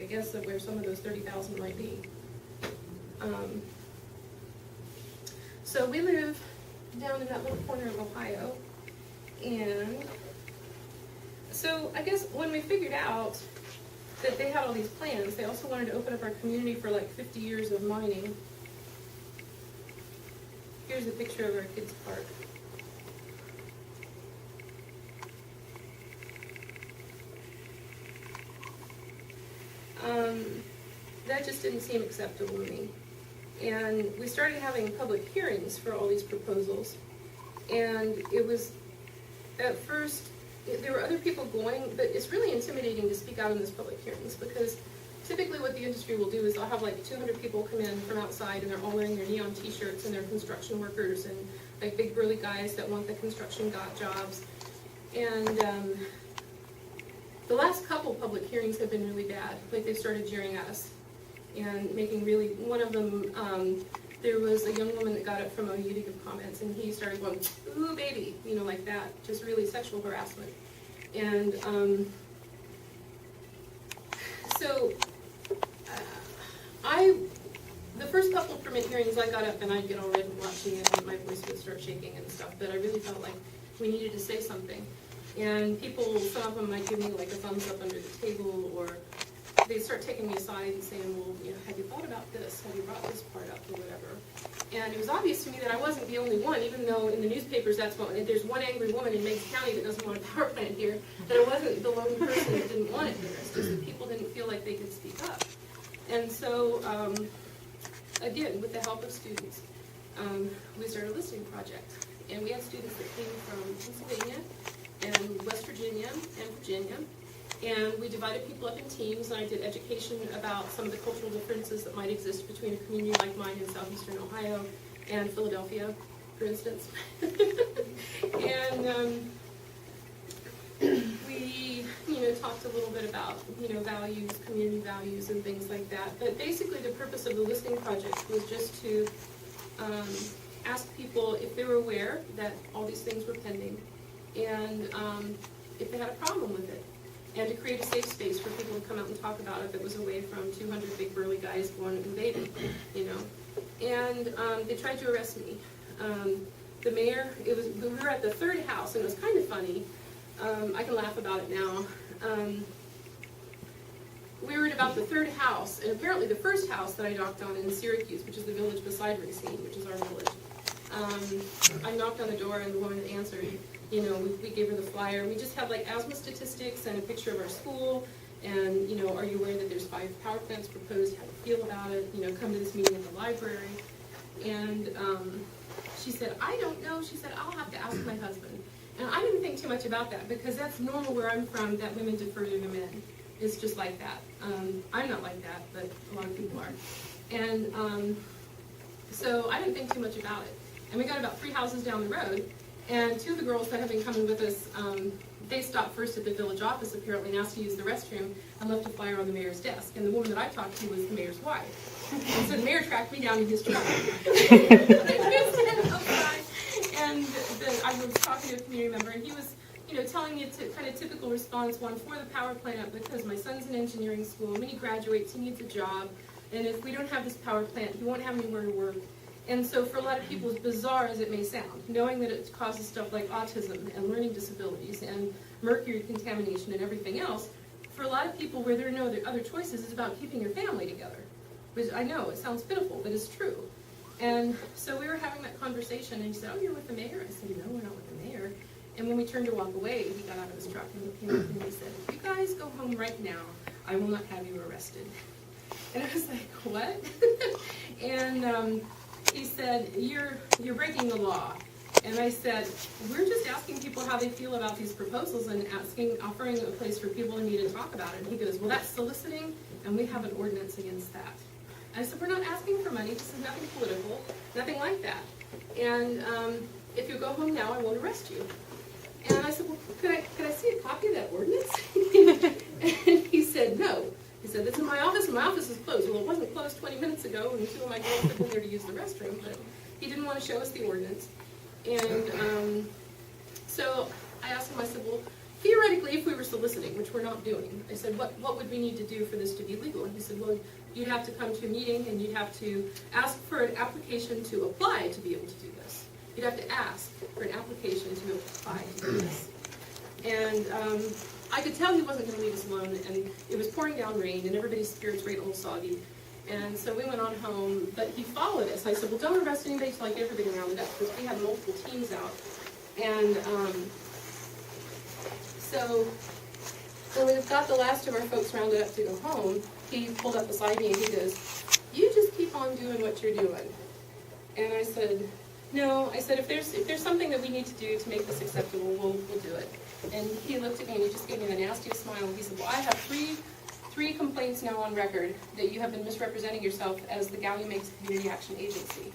I guess of where some of those 30,000 might be. So we live down in that little corner of Ohio, and so I guess when we figured out that they had all these plans, they also wanted to open up our community for like 50 years of mining. Here's a picture of our kids' park. That just didn't seem acceptable to me. And we started having public hearings for all these proposals. And it was, at first, there were other people going, but it's really intimidating to speak out in these public hearings because typically what the industry will do is they'll have like 200 people come in from outside and they're all wearing their neon t-shirts and they're construction workers and like big burly guys that want the construction jobs. And the last couple public hearings have been really bad. Like they started jeering at us and making really, one of them, there was a young woman that got up from OU to give comments and he started going, ooh baby, you know, like that, just really sexual harassment. And so the first couple of permit hearings I got up and I'd get all red watching it and my voice would start shaking and stuff, but I really felt like we needed to say something. And people, some of them might give me like a thumbs up under the table, or they'd start taking me aside and saying, well, you know, have you thought about this? Have you brought this part up or whatever? And it was obvious to me that I wasn't the only one, even though in the newspapers that's what, if there's one angry woman in Meigs County that doesn't want a power plant here, that I wasn't the lone person that didn't want it here. It's just that people didn't feel like they could speak up. And so, again, with the help of students, we started a listening project. And we had students that came from Pennsylvania and West Virginia and Virginia. And we divided people up in teams, and I did education about some of the cultural differences that might exist between a community like mine in southeastern Ohio and Philadelphia, for instance. And we, you know, talked a little bit about, you know, values, community values, and things like that. But basically, the purpose of the listening project was just to ask people if they were aware that all these things were pending, and if they had a problem with it. And to create a safe space for people to come out and talk about it that was away from 200 big burly guys going and invading, you know. And they tried to arrest me. The mayor, we were at the third house, and it was kind of funny. I can laugh about it now. We were at about the third house, and apparently the first house that I knocked on in Syracuse, which is the village beside Racine, which is our village. I knocked on the door, and the woman that answered, you know, we gave her the flyer. We just had like asthma statistics and a picture of our school, and, you know, are you aware that there's 5 power plants proposed? How do you feel about it? You know, come to this meeting at the library. And she said, I don't know. She said, I'll have to ask my husband. And I didn't think too much about that because that's normal where I'm from, that women defer to the men. It's just like that. I'm not like that, but a lot of people are. And so I didn't think too much about it. And we got about 3 houses down the road, and 2 of the girls that have been coming with us, they stopped first at the village office apparently and asked to use the restroom and left a flyer on the mayor's desk. And the woman that I talked to was the mayor's wife. And so the mayor tracked me down in his truck. And I was talking to a community member, and he was, you know, telling me a kind of typical response, one, for the power plant because my son's in engineering school, when he graduates, he needs a job, and if we don't have this power plant, he won't have anywhere to work. And so for a lot of people, as bizarre as it may sound, knowing that it causes stuff like autism and learning disabilities and mercury contamination and everything else, for a lot of people where there are no other choices, it's about keeping your family together. Which I know, it sounds pitiful, but it's true. And so we were having that conversation, and he said, oh, you're with the mayor? I said, no, we're not with the mayor. And when we turned to walk away, he got out of his truck and he came up and he said, if you guys go home right now, I will not have you arrested. And I was like, what? And he said, you're breaking the law. And I said, we're just asking people how they feel about these proposals and offering a place for people to meet and talk about it. And he goes, well, that's soliciting, and we have an ordinance against that. And I said, we're not asking for money. This is nothing political, nothing like that. And if you go home now, I won't arrest you. And I said, well, could I see a copy of that ordinance? And he said, no. He said, this is my office, and my office is closed. Well, it wasn't closed 20 minutes ago, and 2 of my girls had been there to use the restroom, but he didn't want to show us the ordinance. And so I asked him, I said, well, theoretically, if we were soliciting, which we're not doing, I said, what would we need to do for this to be legal? And he said, well, you'd have to come to a meeting and you'd have to ask for an application to apply to be able to do this. You'd have to ask for an application to apply to do this. And I could tell he wasn't going to leave us alone, and it was pouring down rain, and everybody's spirits were a little soggy. And so we went on home, but he followed us. I said, well, don't arrest anybody till I get everything rounded up, because we had multiple teams out. And so when we got the last of our folks rounded up to go home, he pulled up beside me and he goes, you just keep on doing what you're doing. And I said, no, I said, if there's something that we need to do to make this acceptable, we'll do it. And he looked at me and he just gave me the nastiest smile. And he said, well, I have three complaints now on record that you have been misrepresenting yourself as the Meigs Community Action Agency,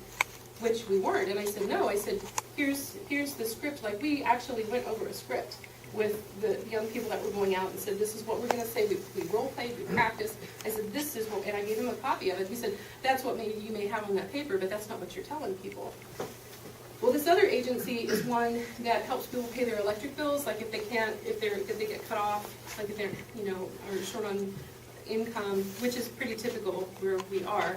which we weren't. And I said, no, I said, here's the script. Like, we actually went over a script with the young people that were going out and said, this is what we're going to say. We role-played, we practiced. I said, this is what, and I gave him a copy of it. He said, that's what you may have on that paper, but that's not what you're telling people. Well, this other agency is one that helps people pay their electric bills, like if they get cut off, like if they're, are short on income, which is pretty typical where we are.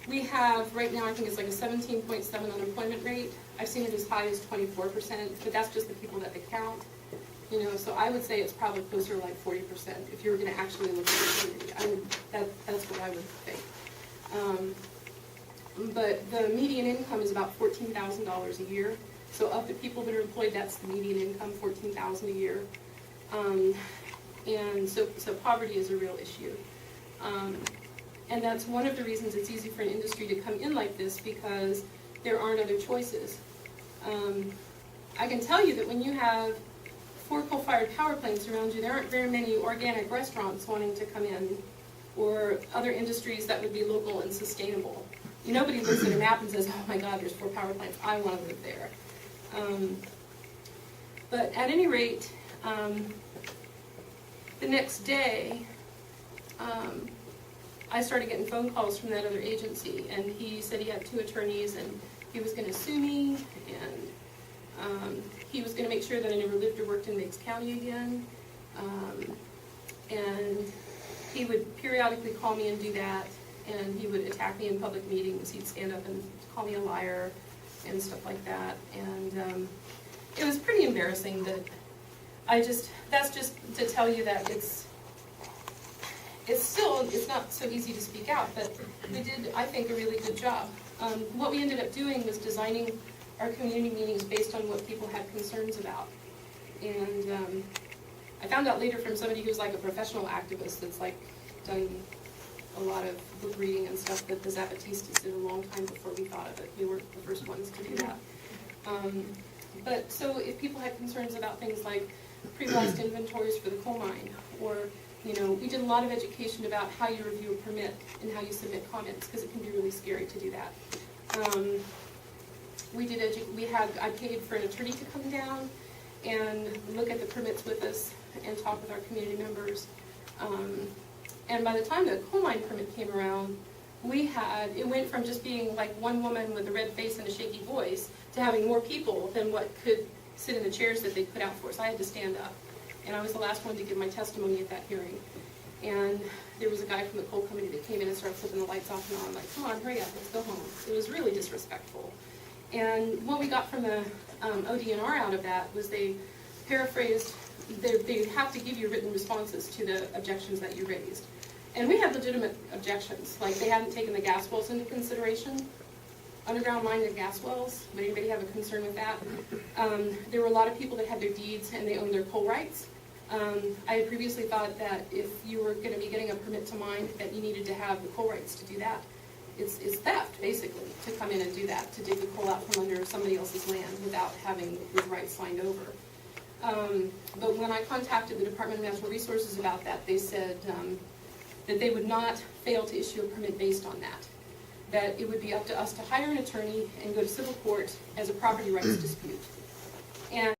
We have, right now, I think it's like a 17.7 unemployment rate. I've seen it as high as 24%, but that's just the people that they count. So I would say it's probably closer to like 40% if you were going to actually look at the community. That's what I would think. But the median income is about $14,000 a year. So of the people that are employed, that's the median income, $14,000 a year. And so poverty is a real issue. And that's one of the reasons it's easy for an industry to come in like this, because there aren't other choices. I can tell you that when you have 4 coal-fired power plants around you, there aren't very many organic restaurants wanting to come in, or other industries that would be local and sustainable. Nobody looks at a map and says, oh my God, there's 4 power plants, I want to live there. But at any rate, the next day, I started getting phone calls from that other agency, and he said he had 2 attorneys, and he was going to sue me, and he was going to make sure that I never lived or worked in Meigs County again. And he would periodically call me and do that. And he would attack me in public meetings. He'd stand up and call me a liar and stuff like that. And it was pretty embarrassing that that's just to tell you that it's not so easy to speak out, but we did, I think, a really good job. What we ended up doing was designing our community meetings based on what people had concerns about. And I found out later from somebody who's like a professional activist that's like done a lot of book reading and stuff, that the Zapatistas did a long time before we thought of it. We weren't the first ones to do that. But so if people had concerns about things like pre-blast inventories for the coal mine, or we did a lot of education about how you review a permit and how you submit comments, because it can be really scary to do that. I paid for an attorney to come down and look at the permits with us and talk with our community members. And by the time the coal mine permit came around, it went from just being like one woman with a red face and a shaky voice to having more people than what could sit in the chairs that they put out for us. I had to stand up. And I was the last one to give my testimony at that hearing. And there was a guy from the coal company that came in and started flipping the lights off and on. I'm like, come on, hurry up, let's go home. It was really disrespectful. And what we got from the ODNR out of that was they paraphrased, they have to give you written responses to the objections that you raised. And we had legitimate objections, like they hadn't taken the gas wells into consideration, underground mine and gas wells. Would anybody have a concern with that? There were a lot of people that had their deeds and they owned their coal rights. I had previously thought that if you were going to be getting a permit to mine, that you needed to have the coal rights to do that. It's theft, basically, to come in and do that, to dig the coal out from under somebody else's land without having the rights signed over. But when I contacted the Department of Natural Resources about that, they said that they would not fail to issue a permit based on that. That it would be up to us to hire an attorney and go to civil court as a property rights dispute. And